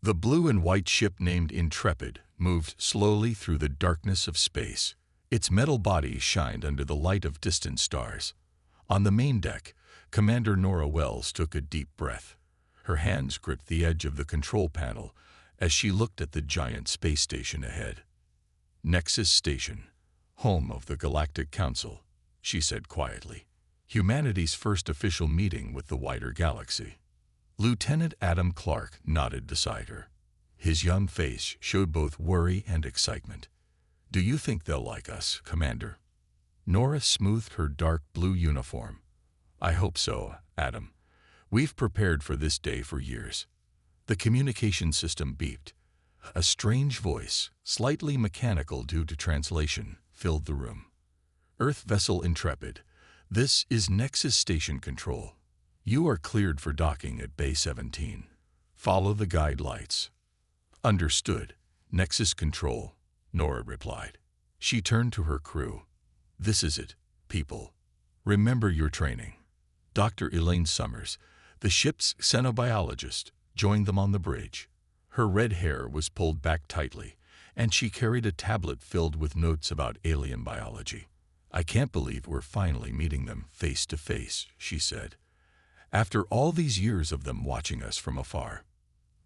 The blue and white ship named Intrepid moved slowly through the darkness of space. Its metal body shined under the light of distant stars. On the main deck, Commander Nora Wells took a deep breath. Her hands gripped the edge of the control panel as she looked at the giant space station ahead. "Nexus Station, home of the Galactic Council," she said quietly. "Humanity's first official meeting with the wider galaxy." Lieutenant Adam Clark nodded beside her. His young face showed both worry and excitement. "Do you think they'll like us, Commander?" Nora smoothed her dark blue uniform. "I hope so, Adam. We've prepared for this day for years." The communication system beeped. A strange voice, slightly mechanical due to translation, filled the room. "Earth Vessel Intrepid, this is Nexus Station Control. You are cleared for docking at Bay 17. Follow the guide lights." "Understood, Nexus Control," Nora replied. She turned to her crew. "This is it, people. Remember your training." Dr. Elaine Summers, the ship's xenobiologist, joined them on the bridge. Her red hair was pulled back tightly, and she carried a tablet filled with notes about alien biology. "I can't believe we're finally meeting them face to face," she said. "After all these years of them watching us from afar."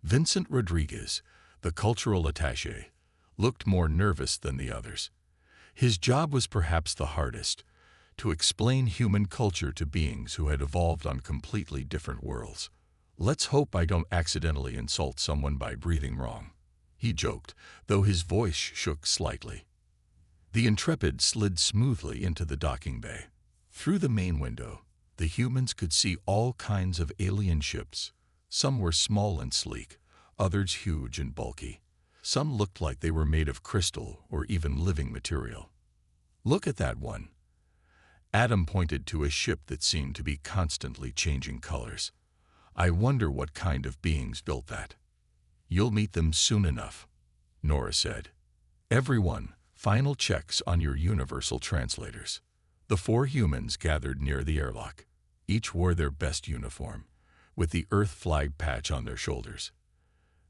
Vincent Rodriguez, the cultural attaché, looked more nervous than the others. His job was perhaps the hardest, to explain human culture to beings who had evolved on completely different worlds. "Let's hope I don't accidentally insult someone by breathing wrong," he joked, though his voice shook slightly. The Intrepid slid smoothly into the docking bay. Through the main window, the humans could see all kinds of alien ships. Some were small and sleek, others huge and bulky. Some looked like they were made of crystal or even living material. "Look at that one." Adam pointed to a ship that seemed to be constantly changing colors. "I wonder what kind of beings built that." "You'll meet them soon enough," Nora said. "Everyone, final checks on your universal translators." The 4 humans gathered near the airlock. Each wore their best uniform, with the Earth flag patch on their shoulders.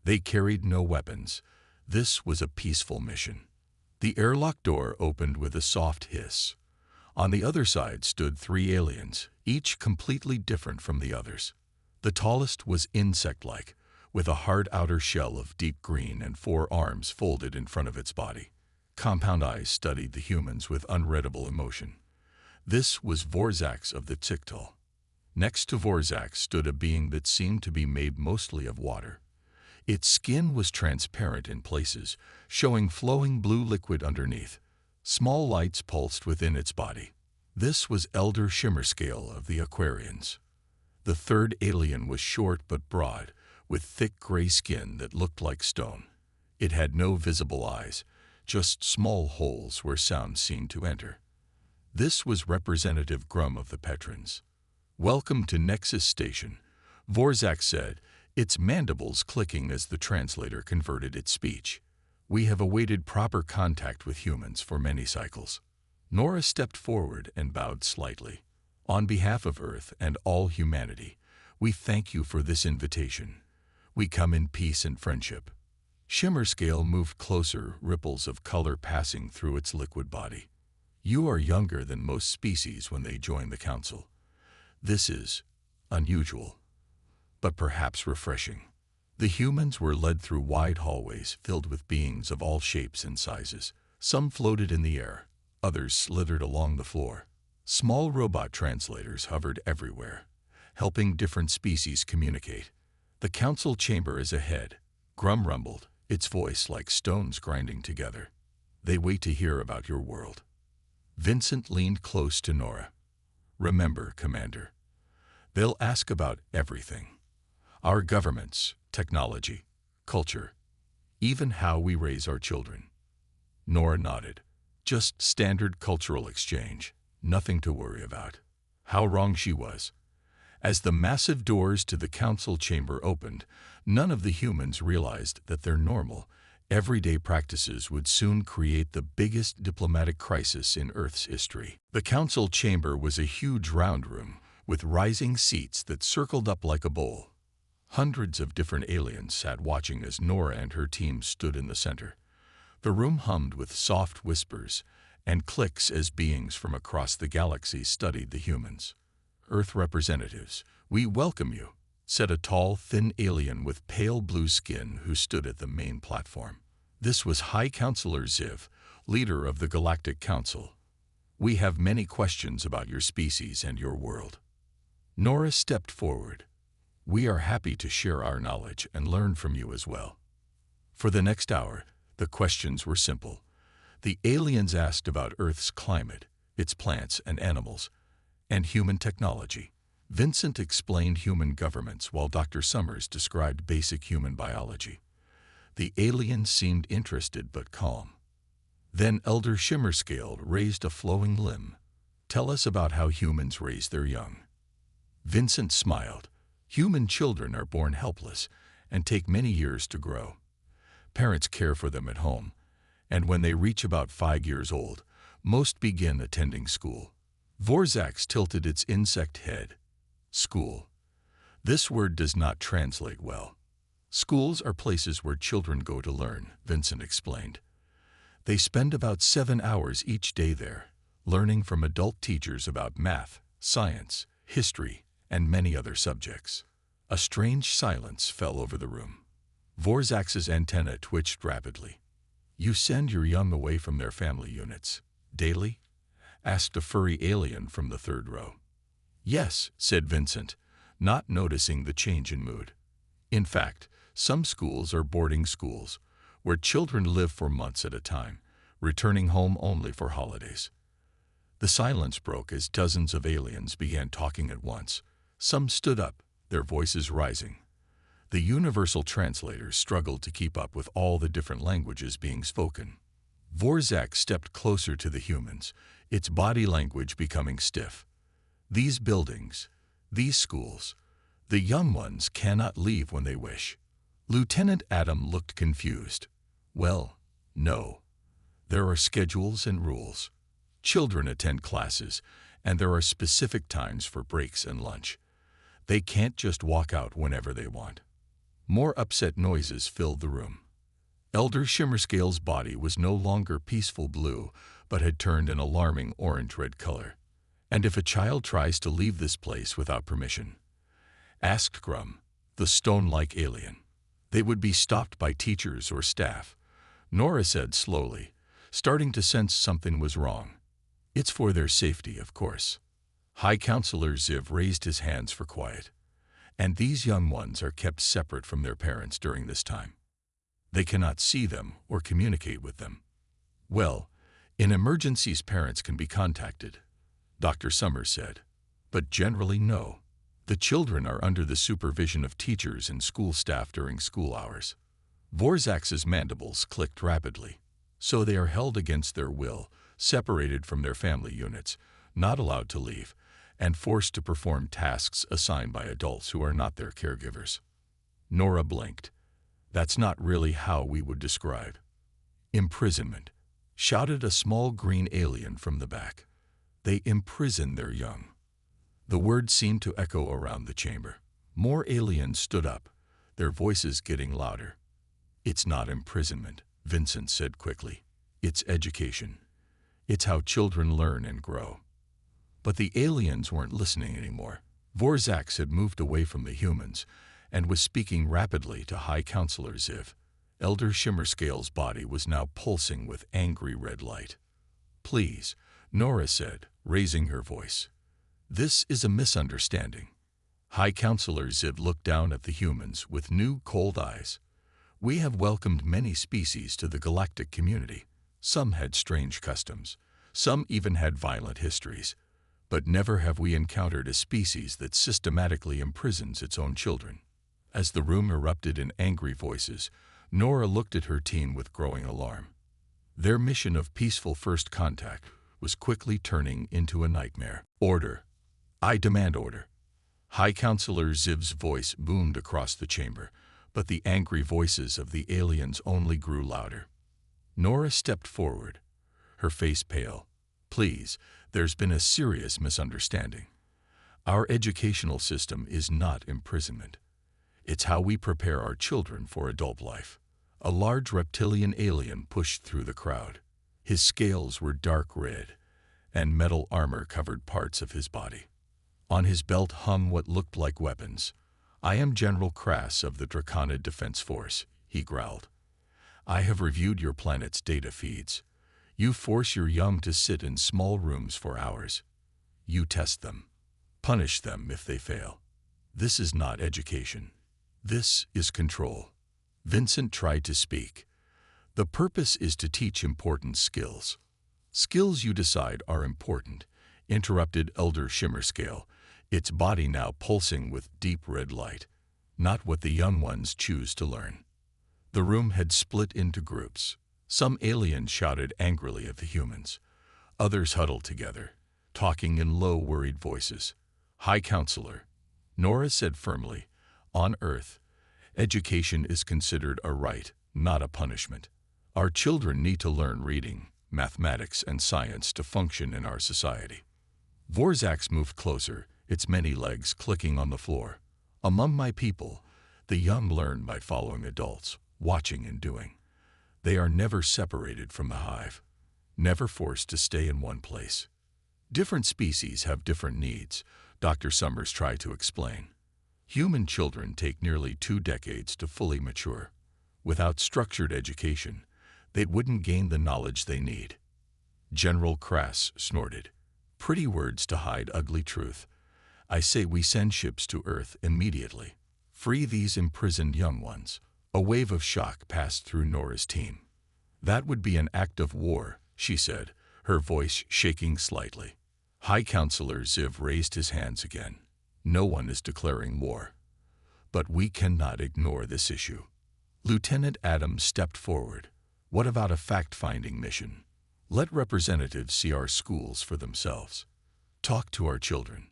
They carried no weapons. This was a peaceful mission. The airlock door opened with a soft hiss. On the other side stood 3 aliens, each completely different from the others. The tallest was insect-like, with a hard outer shell of deep green and 4 arms folded in front of its body. Compound eyes studied the humans with unreadable emotion. This was Vorzax of the Tziktal. Next to Vorzax stood a being that seemed to be made mostly of water. Its skin was transparent in places, showing flowing blue liquid underneath. Small lights pulsed within its body. This was Elder Shimmerscale of the Aquarians. The 3rd alien was short but broad, with thick gray skin that looked like stone. It had no visible eyes, just small holes where sound seemed to enter. This was Representative Grum of the Petrons. "Welcome to Nexus Station," Vorzax said, its mandibles clicking as the translator converted its speech. "We have awaited proper contact with humans for many cycles." Nora stepped forward and bowed slightly. "On behalf of Earth and all humanity, we thank you for this invitation. We come in peace and friendship." Shimmerscale moved closer, ripples of color passing through its liquid body. "You are younger than most species when they join the Council. This is unusual, but perhaps refreshing." The humans were led through wide hallways filled with beings of all shapes and sizes. Some floated in the air, others slithered along the floor. Small robot translators hovered everywhere, helping different species communicate. "The council chamber is ahead," Grum rumbled, its voice like stones grinding together. "They wait to hear about your world." Vincent leaned close to Nora. "Remember, Commander, they'll ask about everything. Our governments, technology, culture, even how we raise our children." Nora nodded. "Just standard cultural exchange. Nothing to worry about." How wrong she was. As the massive doors to the council chamber opened, none of the humans realized that their normal, everyday practices would soon create the biggest diplomatic crisis in Earth's history. The council chamber was a huge round room with rising seats that circled up like a bowl. Hundreds of different aliens sat watching as Nora and her team stood in the center. The room hummed with soft whispers and clicks as beings from across the galaxy studied the humans. "Earth representatives, we welcome you," said a tall, thin alien with pale blue skin who stood at the main platform. This was High Counselor Ziv, leader of the Galactic Council. "We have many questions about your species and your world." Nora stepped forward. "We are happy to share our knowledge and learn from you as well." For the next hour, the questions were simple. The aliens asked about Earth's climate, its plants and animals, and human technology. Vincent explained human governments while Dr. Summers described basic human biology. The aliens seemed interested but calm. Then Elder Shimmerscale raised a flowing limb. "Tell us about how humans raise their young." Vincent smiled. "Human children are born helpless and take many years to grow. Parents care for them at home, and when they reach about 5 years old, most begin attending school." Vorzax tilted its insect head. "School. This word does not translate well. Schools are places where children go to learn," Vincent explained. "They spend about 7 hours each day there, learning from adult teachers about math, science, history, and many other subjects." A strange silence fell over the room. Vorzax's antenna twitched rapidly. "You send your young away from their family units daily?" asked a furry alien from the third row. "Yes," said Vincent, not noticing the change in mood. "In fact, some schools are boarding schools, where children live for months at a time, returning home only for holidays." The silence broke as dozens of aliens began talking at once. Some stood up, their voices rising. The universal translators struggled to keep up with all the different languages being spoken. Vorzax stepped closer to the humans, its body language becoming stiff. "These buildings, these schools, the young ones cannot leave when they wish." Lieutenant Adam looked confused. "Well, no. There are schedules and rules. Children attend classes, and there are specific times for breaks and lunch. They can't just walk out whenever they want." More upset noises filled the room. Elder Shimmerscale's body was no longer peaceful blue, but had turned an alarming orange-red color. "And if a child tries to leave this place without permission?" asked Grum, the stone-like alien. "They would be stopped by teachers or staff," Nora said slowly, starting to sense something was wrong. "It's for their safety, of course." High Counselor Ziv raised his hands for quiet. "And these young ones are kept separate from their parents during this time. They cannot see them or communicate with them." "Well, in emergencies parents can be contacted," Dr. Summers said. "But generally no. The children are under the supervision of teachers and school staff during school hours." Vorzax's mandibles clicked rapidly. "So they are held against their will, separated from their family units, not allowed to leave, and forced to perform tasks assigned by adults who are not their caregivers." Nora blinked. "That's not really how we would describe imprisonment," shouted a small green alien from the back. "They imprison their young." The word seemed to echo around the chamber. More aliens stood up, their voices getting louder. "It's not imprisonment," Vincent said quickly. "It's education. It's how children learn and grow." But the aliens weren't listening anymore. Vorzax had moved away from the humans and was speaking rapidly to High Counselor Ziv. Elder Shimmerscale's body was now pulsing with angry red light. "Please," Nora said, raising her voice. "This is a misunderstanding." High Counselor Ziv looked down at the humans with new, cold eyes. "We have welcomed many species to the galactic community. Some had strange customs. Some even had violent histories. But never have we encountered a species that systematically imprisons its own children." As the room erupted in angry voices, Nora looked at her team with growing alarm. Their mission of peaceful first contact was quickly turning into a nightmare. "Order. I demand order." High Counselor Ziv's voice boomed across the chamber, but the angry voices of the aliens only grew louder. Nora stepped forward, her face pale. "Please, there's been a serious misunderstanding. Our educational system is not imprisonment. It's how we prepare our children for adult life. A large reptilian alien pushed through the crowd. His scales were dark red, and metal armor covered parts of his body. On his belt hung what looked like weapons. "I am General Krass of the Draconid Defense Force," he growled. "I have reviewed your planet's data feeds. You force your young to sit in small rooms for hours. You test them. Punish them if they fail. This is not education. This is control." Vincent tried to speak. "The purpose is to teach important skills." "Skills you decide are important," interrupted Elder Shimmerscale, its body now pulsing with deep red light. "Not what the young ones choose to learn." The room had split into groups. Some aliens shouted angrily at the humans. Others huddled together, talking in low, worried voices. "High Counselor," Nora said firmly, "on Earth, education is considered a right, not a punishment. Our children need to learn reading, mathematics, and science to function in our society." Vorzax moved closer, its many legs clicking on the floor. "Among my people, the young learn by following adults, watching and doing. They are never separated from the hive, never forced to stay in one place. Different species have different needs," Dr. Summers tried to explain. "Human children take nearly 2 decades to fully mature. Without structured education, they wouldn't gain the knowledge they need." General Krass snorted. "Pretty words to hide ugly truth. I say we send ships to Earth immediately. Free these imprisoned young ones." A wave of shock passed through Nora's team. "That would be an act of war," she said, her voice shaking slightly. High Counselor Ziv raised his hands again. "No one is declaring war. But we cannot ignore this issue." Lieutenant Adams stepped forward. "What about a fact-finding mission? Let representatives see our schools for themselves. Talk to our children.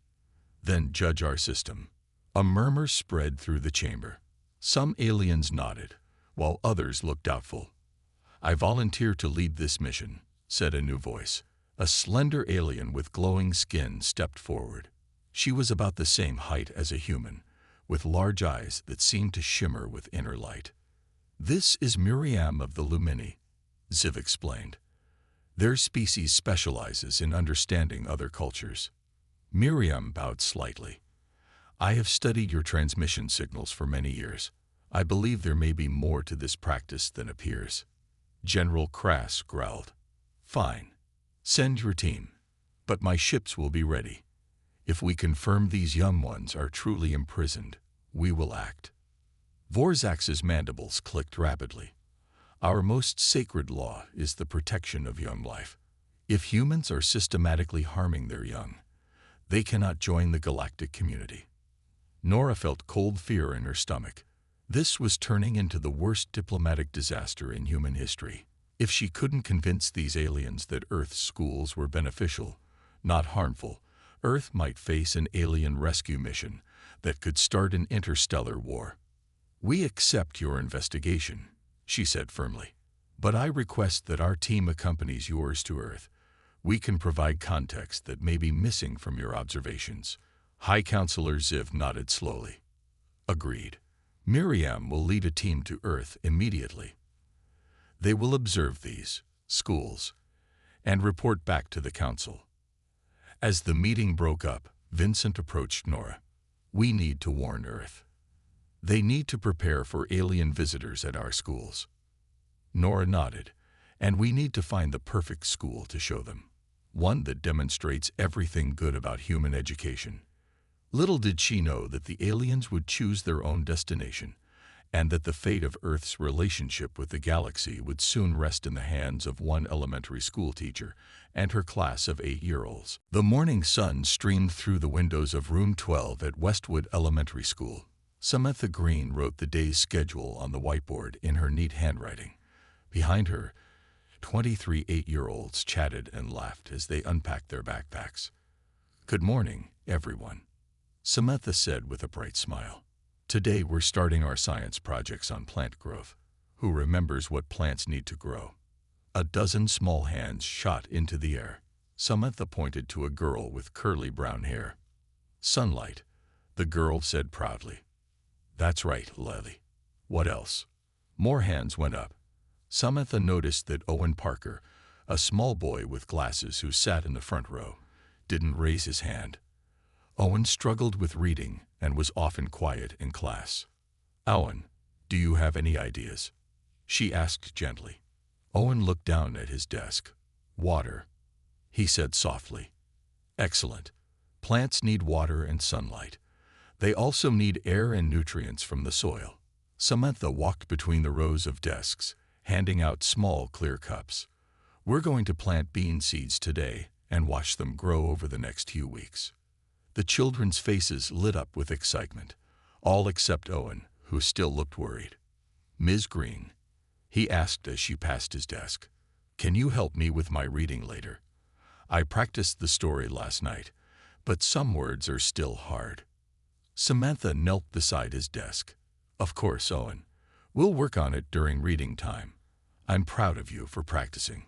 Then judge our system." A murmur spread through the chamber. Some aliens nodded, while others looked doubtful. "I volunteer to lead this mission," said a new voice. A slender alien with glowing skin stepped forward. She was about the same height as a human, with large eyes that seemed to shimmer with inner light. "This is Miriam of the Lumini," Ziv explained. "Their species specializes in understanding other cultures." Miriam bowed slightly. "I have studied your transmission signals for many years. I believe there may be more to this practice than appears." General Krass growled. "Fine. Send your team. But my ships will be ready. If we confirm these young ones are truly imprisoned, we will act." Vorzax's mandibles clicked rapidly. "Our most sacred law is the protection of young life. If humans are systematically harming their young, they cannot join the galactic community." Nora felt cold fear in her stomach. This was turning into the worst diplomatic disaster in human history. If she couldn't convince these aliens that Earth's schools were beneficial, not harmful, Earth might face an alien rescue mission that could start an interstellar war. "We accept your investigation," she said firmly. "But I request that our team accompanies yours to Earth. We can provide context that may be missing from your observations." High Counselor Ziv nodded slowly. "Agreed. Miriam will lead a team to Earth immediately. They will observe these schools and report back to the Council." As the meeting broke up, Vincent approached Nora. "We need to warn Earth. They need to prepare for alien visitors at our schools." Nora nodded. "And we need to find the perfect school to show them. One that demonstrates everything good about human education." Little did she know that the aliens would choose their own destination, and that the fate of Earth's relationship with the galaxy would soon rest in the hands of one elementary school teacher and her class of 8-year-olds. The morning sun streamed through the windows of Room 12 at Westwood Elementary School. Samantha Green wrote the day's schedule on the whiteboard in her neat handwriting. Behind her, 23 8-year-olds chatted and laughed as they unpacked their backpacks. "Good morning, everyone," Samantha said with a bright smile. "Today we're starting our science projects on plant growth. Who remembers what plants need to grow?" A dozen small hands shot into the air. Samantha pointed to a girl with curly brown hair. "Sunlight," the girl said proudly. That's right, Lily. What else? More hands went up. Samantha noticed that Owen Parker, a small boy with glasses who sat in the front row, didn't raise his hand. Owen struggled with reading and was often quiet in class. Owen, do you have any ideas? She asked gently. Owen looked down at his desk. Water, he said softly. Excellent. Plants need water and sunlight. They also need air and nutrients from the soil. Samantha walked between the rows of desks, handing out small, clear cups. We're going to plant bean seeds today and watch them grow over the next few weeks. The children's faces lit up with excitement, all except Owen, who still looked worried. Ms. Green, he asked as she passed his desk, can you help me with my reading later? I practiced the story last night, but some words are still hard. Samantha knelt beside his desk. Of course, Owen. We'll work on it during reading time. I'm proud of you for practicing.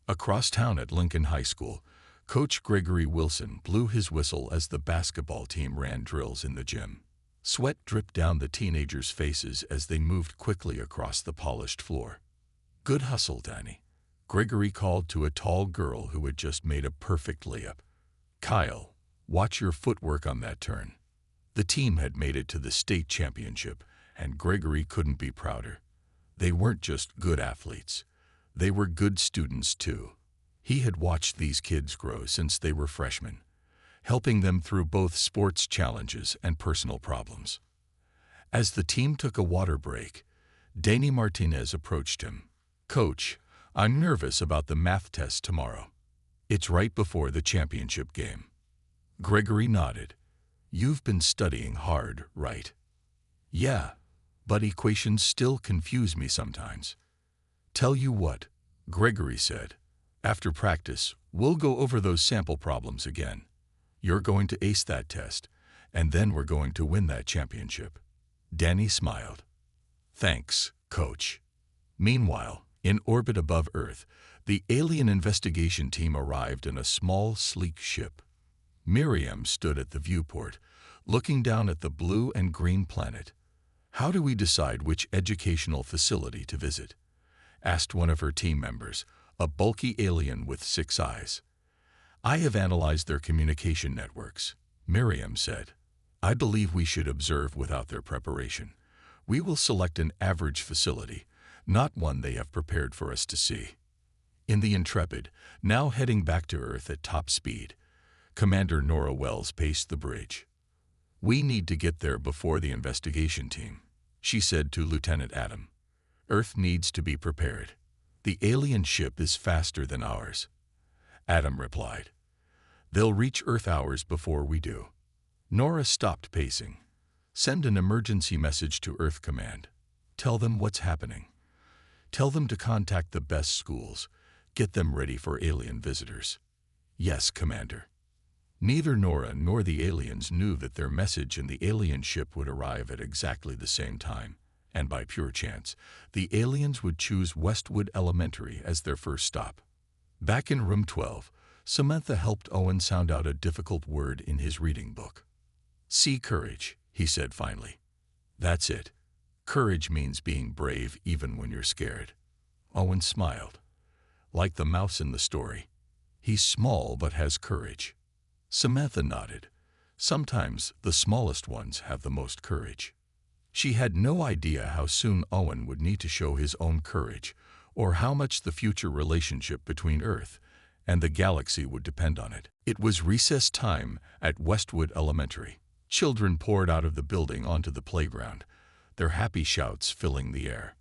Across town at Lincoln High School, Coach Gregory Wilson blew his whistle as the basketball team ran drills in the gym. Sweat dripped down the teenagers' faces as they moved quickly across the polished floor. Good hustle, Danny, Gregory called to a tall girl who had just made a perfect layup. Kyle, watch your footwork on that turn. The team had made it to the state championship, and Gregory couldn't be prouder. They weren't just good athletes. They were good students, too. He had watched these kids grow since they were freshmen, helping them through both sports challenges and personal problems. As the team took a water break, Danny Martinez approached him. Coach, I'm nervous about the math test tomorrow. It's right before the championship game. Gregory nodded. You've been studying hard, right? Yeah, but equations still confuse me sometimes. Tell you what, Gregory said. After practice, we'll go over those sample problems again. You're going to ace that test, and then we're going to win that championship. Danny smiled. Thanks, Coach. Meanwhile, in orbit above Earth, the alien investigation team arrived in a small, sleek ship. Miriam stood at the viewport, looking down at the blue and green planet. How do we decide which educational facility to visit? Asked one of her team members, a bulky alien with 6 eyes. I have analyzed their communication networks, Miriam said. I believe we should observe without their preparation. We will select an average facility, not one they have prepared for us to see. In the Intrepid, now heading back to Earth at top speed, Commander Nora Wells paced the bridge. We need to get there before the investigation team, she said to Lieutenant Adam. Earth needs to be prepared. The alien ship is faster than ours. Adam replied. They'll reach Earth hours before we do. Nora stopped pacing. Send an emergency message to Earth Command. Tell them what's happening. Tell them to contact the best schools. Get them ready for alien visitors. Yes, Commander. Neither Nora nor the aliens knew that their message and the alien ship would arrive at exactly the same time, and by pure chance, the aliens would choose Westwood Elementary as their first stop. Back in room 12, Samantha helped Owen sound out a difficult word in his reading book. See courage, he said finally. That's it. Courage means being brave even when you're scared. Owen smiled. Like the mouse in the story. He's small but has courage. Samantha nodded. Sometimes the smallest ones have the most courage. She had no idea how soon Owen would need to show his own courage, or how much the future relationship between Earth and the galaxy would depend on it. It was recess time at Westwood Elementary. Children poured out of the building onto the playground, their happy shouts filling the air.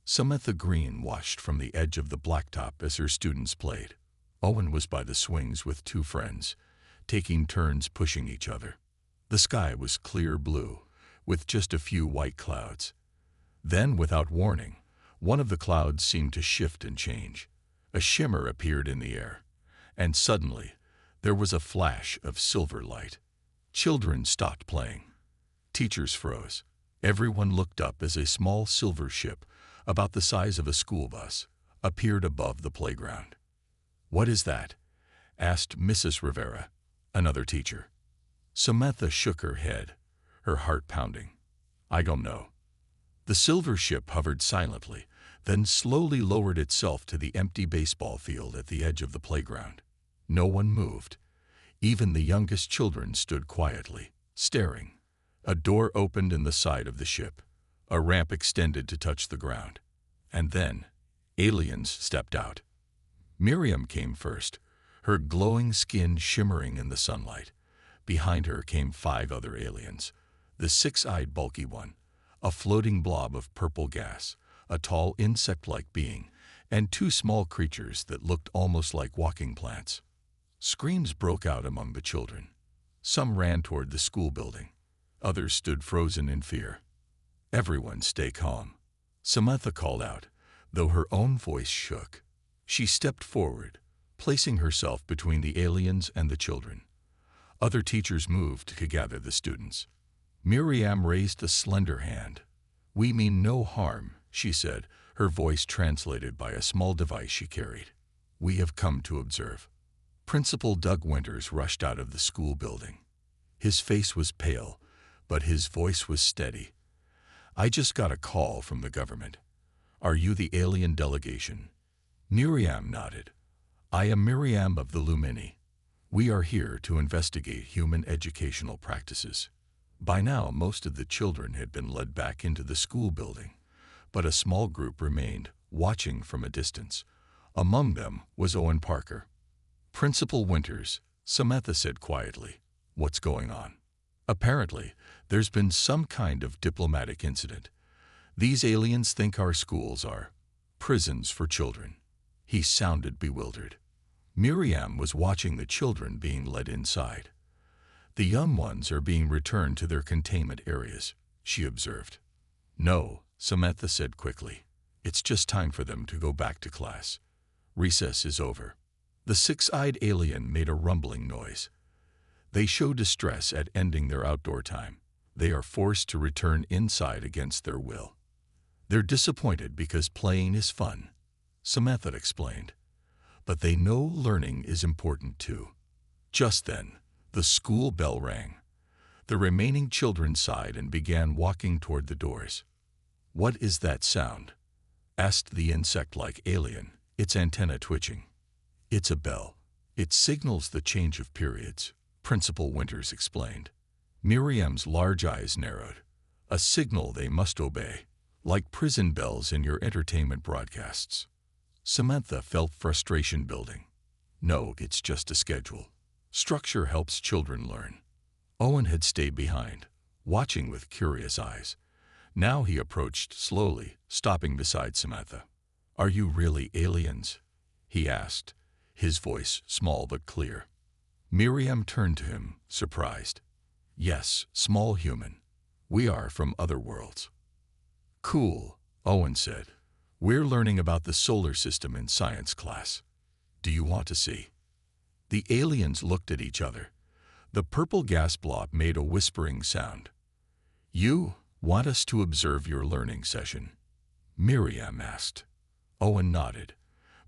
Samantha Green watched from the edge of the blacktop as her students played. Owen was by the swings with 2 friends, taking turns pushing each other. The sky was clear blue, with just a few white clouds. Then, without warning, one of the clouds seemed to shift and change. A shimmer appeared in the air, and suddenly there was a flash of silver light. Children stopped playing. Teachers froze. Everyone looked up as a small silver ship, about the size of a school bus, appeared above the playground. What is that? Asked Mrs. Rivera, another teacher. Samantha shook her head, her heart pounding. I don't know. The silver ship hovered silently, then slowly lowered itself to the empty baseball field at the edge of the playground. No one moved. Even the youngest children stood quietly, staring. A door opened in the side of the ship. A ramp extended to touch the ground. And then, aliens stepped out. Miriam came first, her glowing skin shimmering in the sunlight. Behind her came 5 other aliens. The 6-eyed bulky one, a floating blob of purple gas, a tall insect-like being, and 2 small creatures that looked almost like walking plants. Screams broke out among the children. Some ran toward the school building. Others stood frozen in fear. Everyone stay calm, Samantha called out, though her own voice shook. She stepped forward, placing herself between the aliens and the children. Other teachers moved to gather the students. Miriam raised a slender hand. "We mean no harm," she said, her voice translated by a small device she carried. "We have come to observe." Principal Doug Winters rushed out of the school building. His face was pale, but his voice was steady. "I just got a call from the government. Are you the alien delegation?" Miriam nodded. "I am Miriam of the Lumini. We are here to investigate human educational practices." By now, most of the children had been led back into the school building, but a small group remained, watching from a distance. Among them was Owen Parker. "Principal Winters," Samantha said quietly, "what's going on?" "Apparently, there's been some kind of diplomatic incident. These aliens think our schools are prisons for children." He sounded bewildered. Miriam was watching the children being led inside. "The young ones are being returned to their containment areas," she observed. "No," Samantha said quickly. "It's just time for them to go back to class. Recess is over." The 6-eyed alien made a rumbling noise. They show distress at ending their outdoor time. They are forced to return inside against their will. "They're disappointed because playing is fun," Samantha explained. "But they know learning is important too." Just then, the school bell rang. The remaining children sighed and began walking toward the doors. "What is that sound?" asked the insect-like alien, its antenna twitching. "It's a bell. It signals the change of periods," Principal Winters explained. Miriam's large eyes narrowed. "A signal they must obey, like prison bells in your entertainment broadcasts." Samantha felt frustration building. "No, it's just a schedule. Structure helps children learn." Owen had stayed behind, watching with curious eyes. Now he approached slowly, stopping beside Samantha. "Are you really aliens?" he asked, his voice small but clear. Miriam turned to him, surprised. "Yes, small human. We are from other worlds." "Cool," Owen said. "We're learning about the solar system in science class. Do you want to see?" The aliens looked at each other. The purple gas blob made a whispering sound. "You want us to observe your learning session?" Miriam asked. Owen nodded.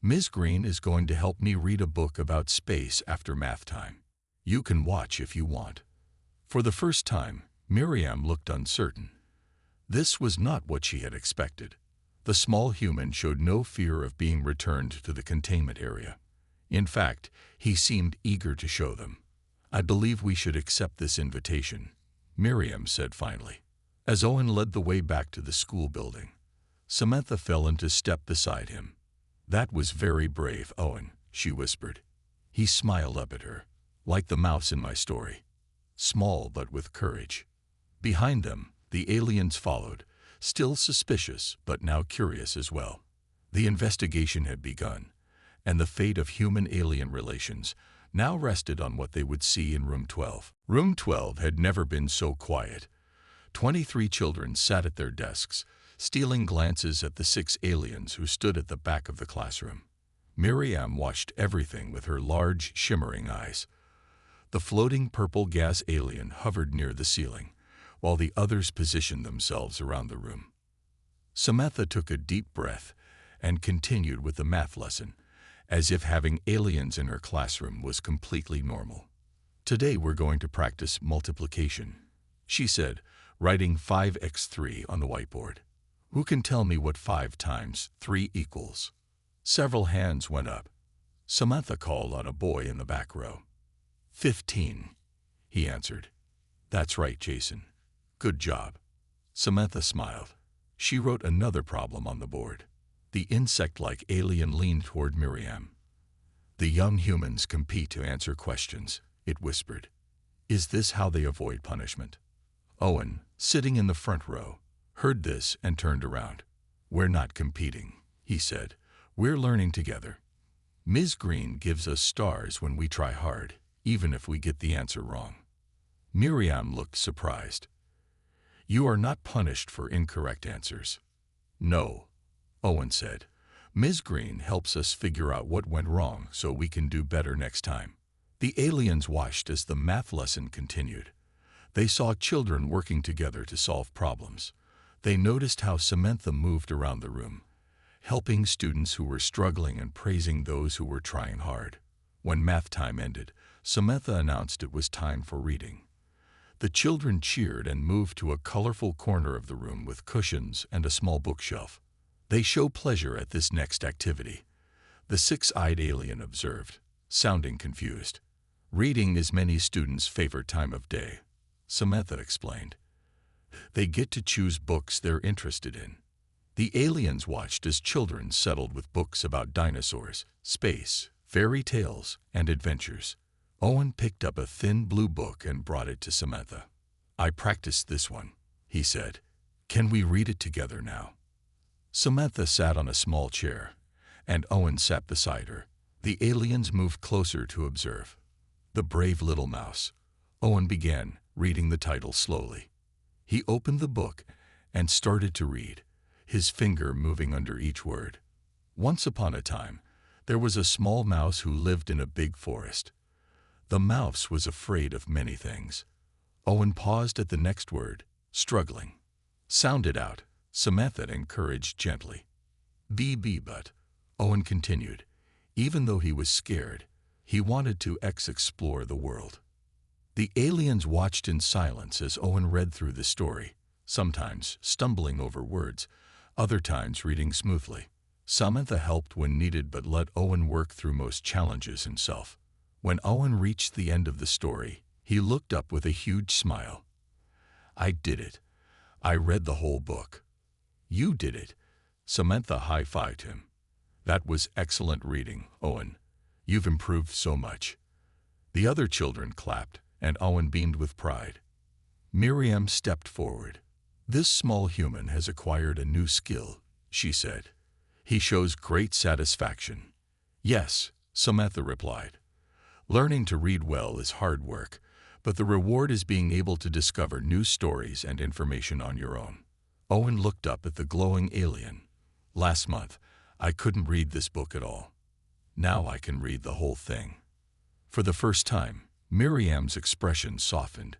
"Ms. Green is going to help me read a book about space after math time. You can watch if you want." For the first time, Miriam looked uncertain. This was not what she had expected. The small human showed no fear of being returned to the containment area. In fact, he seemed eager to show them. "I believe we should accept this invitation," Miriam said finally. As Owen led the way back to the school building, Samantha fell into step beside him. "That was very brave, Owen," she whispered. He smiled up at her, like the mouse in my story. Small but with courage. Behind them, the aliens followed, still suspicious but now curious as well. The investigation had begun, and the fate of human-alien relations now rested on what they would see in Room 12. Room 12 had never been so quiet. 23 children sat at their desks, stealing glances at the 6 aliens who stood at the back of the classroom. Miriam watched everything with her large, shimmering eyes. The floating purple gas alien hovered near the ceiling, while the others positioned themselves around the room. Samantha took a deep breath and continued with the math lesson, as if having aliens in her classroom was completely normal. "Today we're going to practice multiplication," she said, writing 5x3 on the whiteboard. Who can tell me what 5 times 3 equals? Several hands went up. Samantha called on a boy in the back row. 15, he answered. That's right, Jason. Good job. Samantha smiled. She wrote another problem on the board. The insect-like alien leaned toward Miriam. The young humans compete to answer questions, it whispered. Is this how they avoid punishment? Owen, sitting in the front row, heard this and turned around. We're not competing, he said. We're learning together. Ms. Green gives us stars when we try hard, even if we get the answer wrong. Miriam looked surprised. You are not punished for incorrect answers. No, Owen said. Ms. Green helps us figure out what went wrong so we can do better next time. The aliens watched as the math lesson continued. They saw children working together to solve problems. They noticed how Samantha moved around the room, helping students who were struggling and praising those who were trying hard. When math time ended, Samantha announced it was time for reading. The children cheered and moved to a colorful corner of the room with cushions and a small bookshelf. They show pleasure at this next activity, the six-eyed alien observed, sounding confused. Reading is many students' favorite time of day, Samantha explained. They get to choose books they're interested in. The aliens watched as children settled with books about dinosaurs, space, fairy tales, and adventures. Owen picked up a thin blue book and brought it to Samantha. I practiced this one, he said. Can we read it together now? Samantha sat on a small chair, and Owen sat beside her. The aliens moved closer to observe. The Brave Little Mouse. Owen began, reading the title slowly. He opened the book and started to read, his finger moving under each word. Once upon a time, there was a small mouse who lived in a big forest. The mouse was afraid of many things. Owen paused at the next word, struggling. Sound it out, Samantha encouraged gently. But, Owen continued. Even though he was scared, he wanted to explore the world. The aliens watched in silence as Owen read through the story, sometimes stumbling over words, other times reading smoothly. Samantha helped when needed but let Owen work through most challenges himself. When Owen reached the end of the story, he looked up with a huge smile. I did it. I read the whole book. You did it. Samantha high-fived him. That was excellent reading, Owen. You've improved so much. The other children clapped, and Owen beamed with pride. Miriam stepped forward. This small human has acquired a new skill, she said. He shows great satisfaction. Yes, Samantha replied. Learning to read well is hard work, but the reward is being able to discover new stories and information on your own. Owen looked up at the glowing alien. Last month, I couldn't read this book at all. Now I can read the whole thing. For the first time, Miriam's expression softened.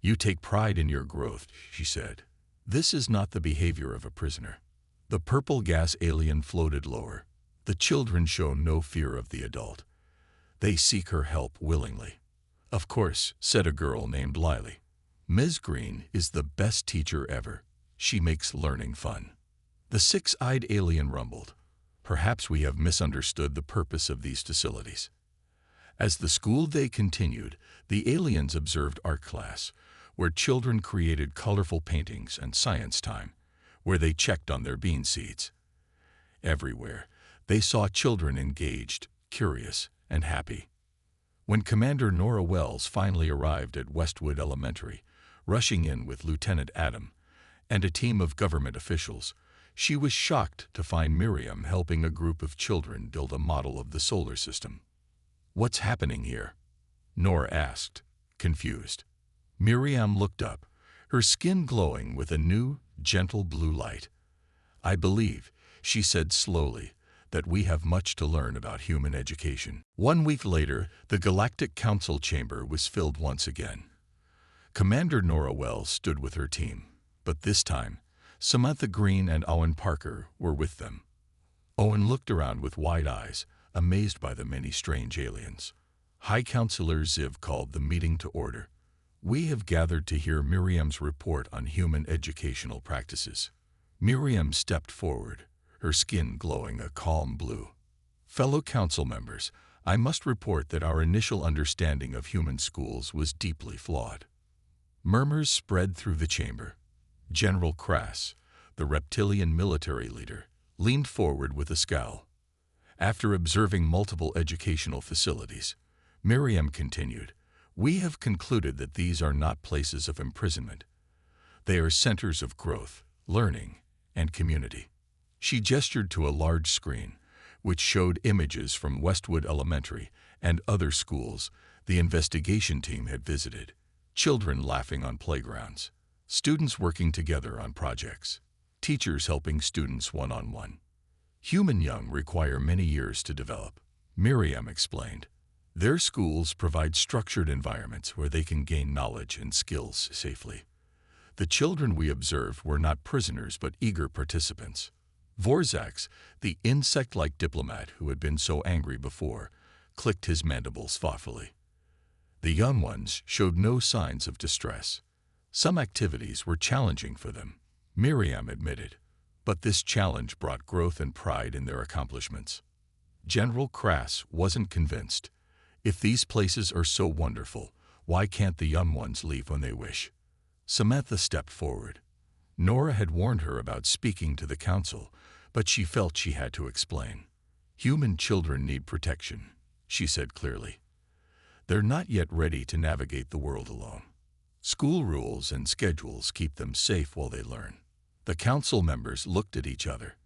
You take pride in your growth, she said. This is not the behavior of a prisoner. The purple gas alien floated lower. The children show no fear of the adult. They seek her help willingly. Of course, said a girl named Lily. Ms. Green is the best teacher ever. She makes learning fun. The six-eyed alien rumbled. Perhaps we have misunderstood the purpose of these facilities. As the school day continued, the aliens observed art class, where children created colorful paintings, and science time, where they checked on their bean seeds. Everywhere, they saw children engaged, curious, and happy. When Commander Nora Wells finally arrived at Westwood Elementary, rushing in with Lieutenant Adam and a team of government officials, she was shocked to find Miriam helping a group of children build a model of the solar system. What's happening here? Nora asked, confused. Miriam looked up, her skin glowing with a new, gentle blue light. I believe, she said slowly, that we have much to learn about human education. 1 week later, the Galactic Council chamber was filled once again. Commander Nora Wells stood with her team, but this time, Samantha Green and Owen Parker were with them. Owen looked around with wide eyes, amazed by the many strange aliens. High Counselor Ziv called the meeting to order. We have gathered to hear Miriam's report on human educational practices. Miriam stepped forward, her skin glowing a calm blue. Fellow council members, I must report that our initial understanding of human schools was deeply flawed. Murmurs spread through the chamber. General Crass, the reptilian military leader, leaned forward with a scowl. After observing multiple educational facilities, Miriam continued, "We have concluded that these are not places of imprisonment. They are centers of growth, learning, and community." She gestured to a large screen, which showed images from Westwood Elementary and other schools the investigation team had visited. Children laughing on playgrounds, students working together on projects, teachers helping students one-on-one. Human young require many years to develop, Miriam explained. Their schools provide structured environments where they can gain knowledge and skills safely. The children we observed were not prisoners but eager participants. Vorzax, the insect-like diplomat who had been so angry before, clicked his mandibles thoughtfully. The young ones showed no signs of distress. Some activities were challenging for them, Miriam admitted, but this challenge brought growth and pride in their accomplishments. General Crass wasn't convinced. If these places are so wonderful, why can't the young ones leave when they wish? Samantha stepped forward. Nora had warned her about speaking to the council, but she felt she had to explain. Human children need protection, she said clearly. They're not yet ready to navigate the world alone. School rules and schedules keep them safe while they learn. The council members looked at each other.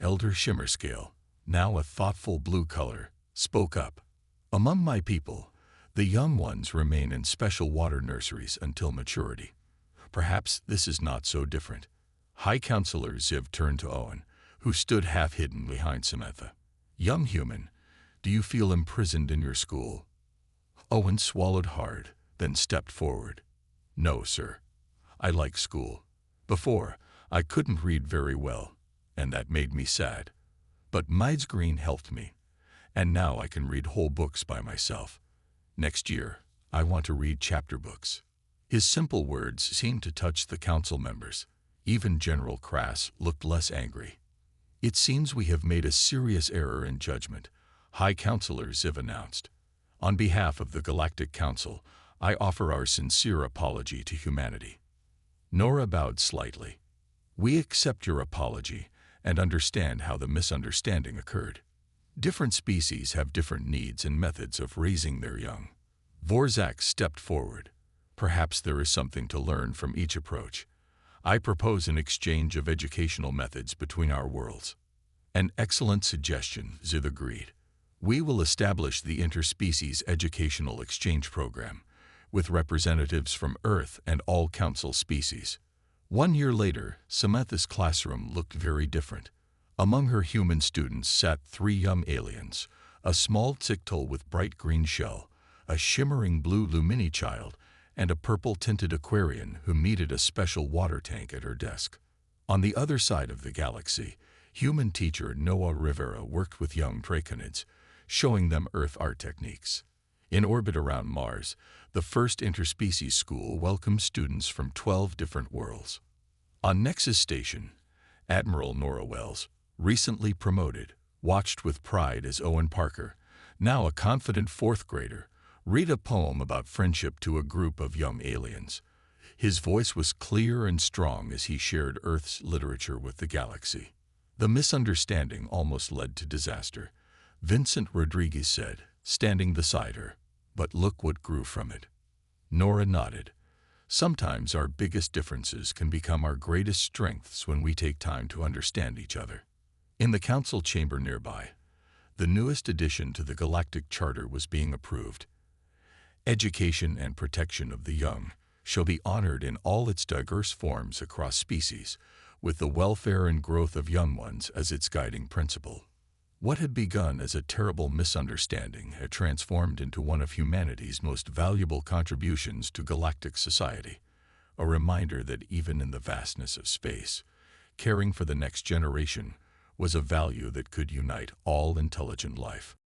Elder Shimmerscale, now a thoughtful blue color, spoke up. Among my people, the young ones remain in special water nurseries until maturity. Perhaps this is not so different. High Counselor Ziv turned to Owen, who stood half-hidden behind Samantha. Young human, do you feel imprisoned in your school? Owen swallowed hard, then stepped forward. No, sir. I like school. Before, I couldn't read very well, and that made me sad. But Mides Green helped me, and now I can read whole books by myself. Next year, I want to read chapter books. His simple words seemed to touch the council members. Even General Crass looked less angry. It seems we have made a serious error in judgment, High Counselor Ziv announced. On behalf of the Galactic Council, I offer our sincere apology to humanity. Nora bowed slightly. We accept your apology and understand how the misunderstanding occurred. Different species have different needs and methods of raising their young. Vorzax stepped forward. Perhaps there is something to learn from each approach. I propose an exchange of educational methods between our worlds. An excellent suggestion, Ziv agreed. We will establish the Interspecies Educational Exchange Program, with representatives from Earth and all Council species. 1 year later, Samantha's classroom looked very different. Among her human students sat 3 young aliens, a small Tictul with bright green shell, a shimmering blue Lumini child, and a purple-tinted Aquarian who needed a special water tank at her desk. On the other side of the galaxy, human teacher Noah Rivera worked with young Draconids, showing them Earth art techniques. In orbit around Mars, the first interspecies school welcomed students from 12 different worlds. On Nexus Station, Admiral Nora Wells, recently promoted, watched with pride as Owen Parker, now a confident 4th grader, read a poem about friendship to a group of young aliens. His voice was clear and strong as he shared Earth's literature with the galaxy. The misunderstanding almost led to disaster, Vincent Rodriguez said, standing beside her. But look what grew from it. Nora nodded. Sometimes our biggest differences can become our greatest strengths when we take time to understand each other. In the council chamber nearby, the newest addition to the Galactic Charter was being approved. Education and protection of the young shall be honored in all its diverse forms across species, with the welfare and growth of young ones as its guiding principle. What had begun as a terrible misunderstanding had transformed into one of humanity's most valuable contributions to galactic society, a reminder that even in the vastness of space, caring for the next generation was a value that could unite all intelligent life.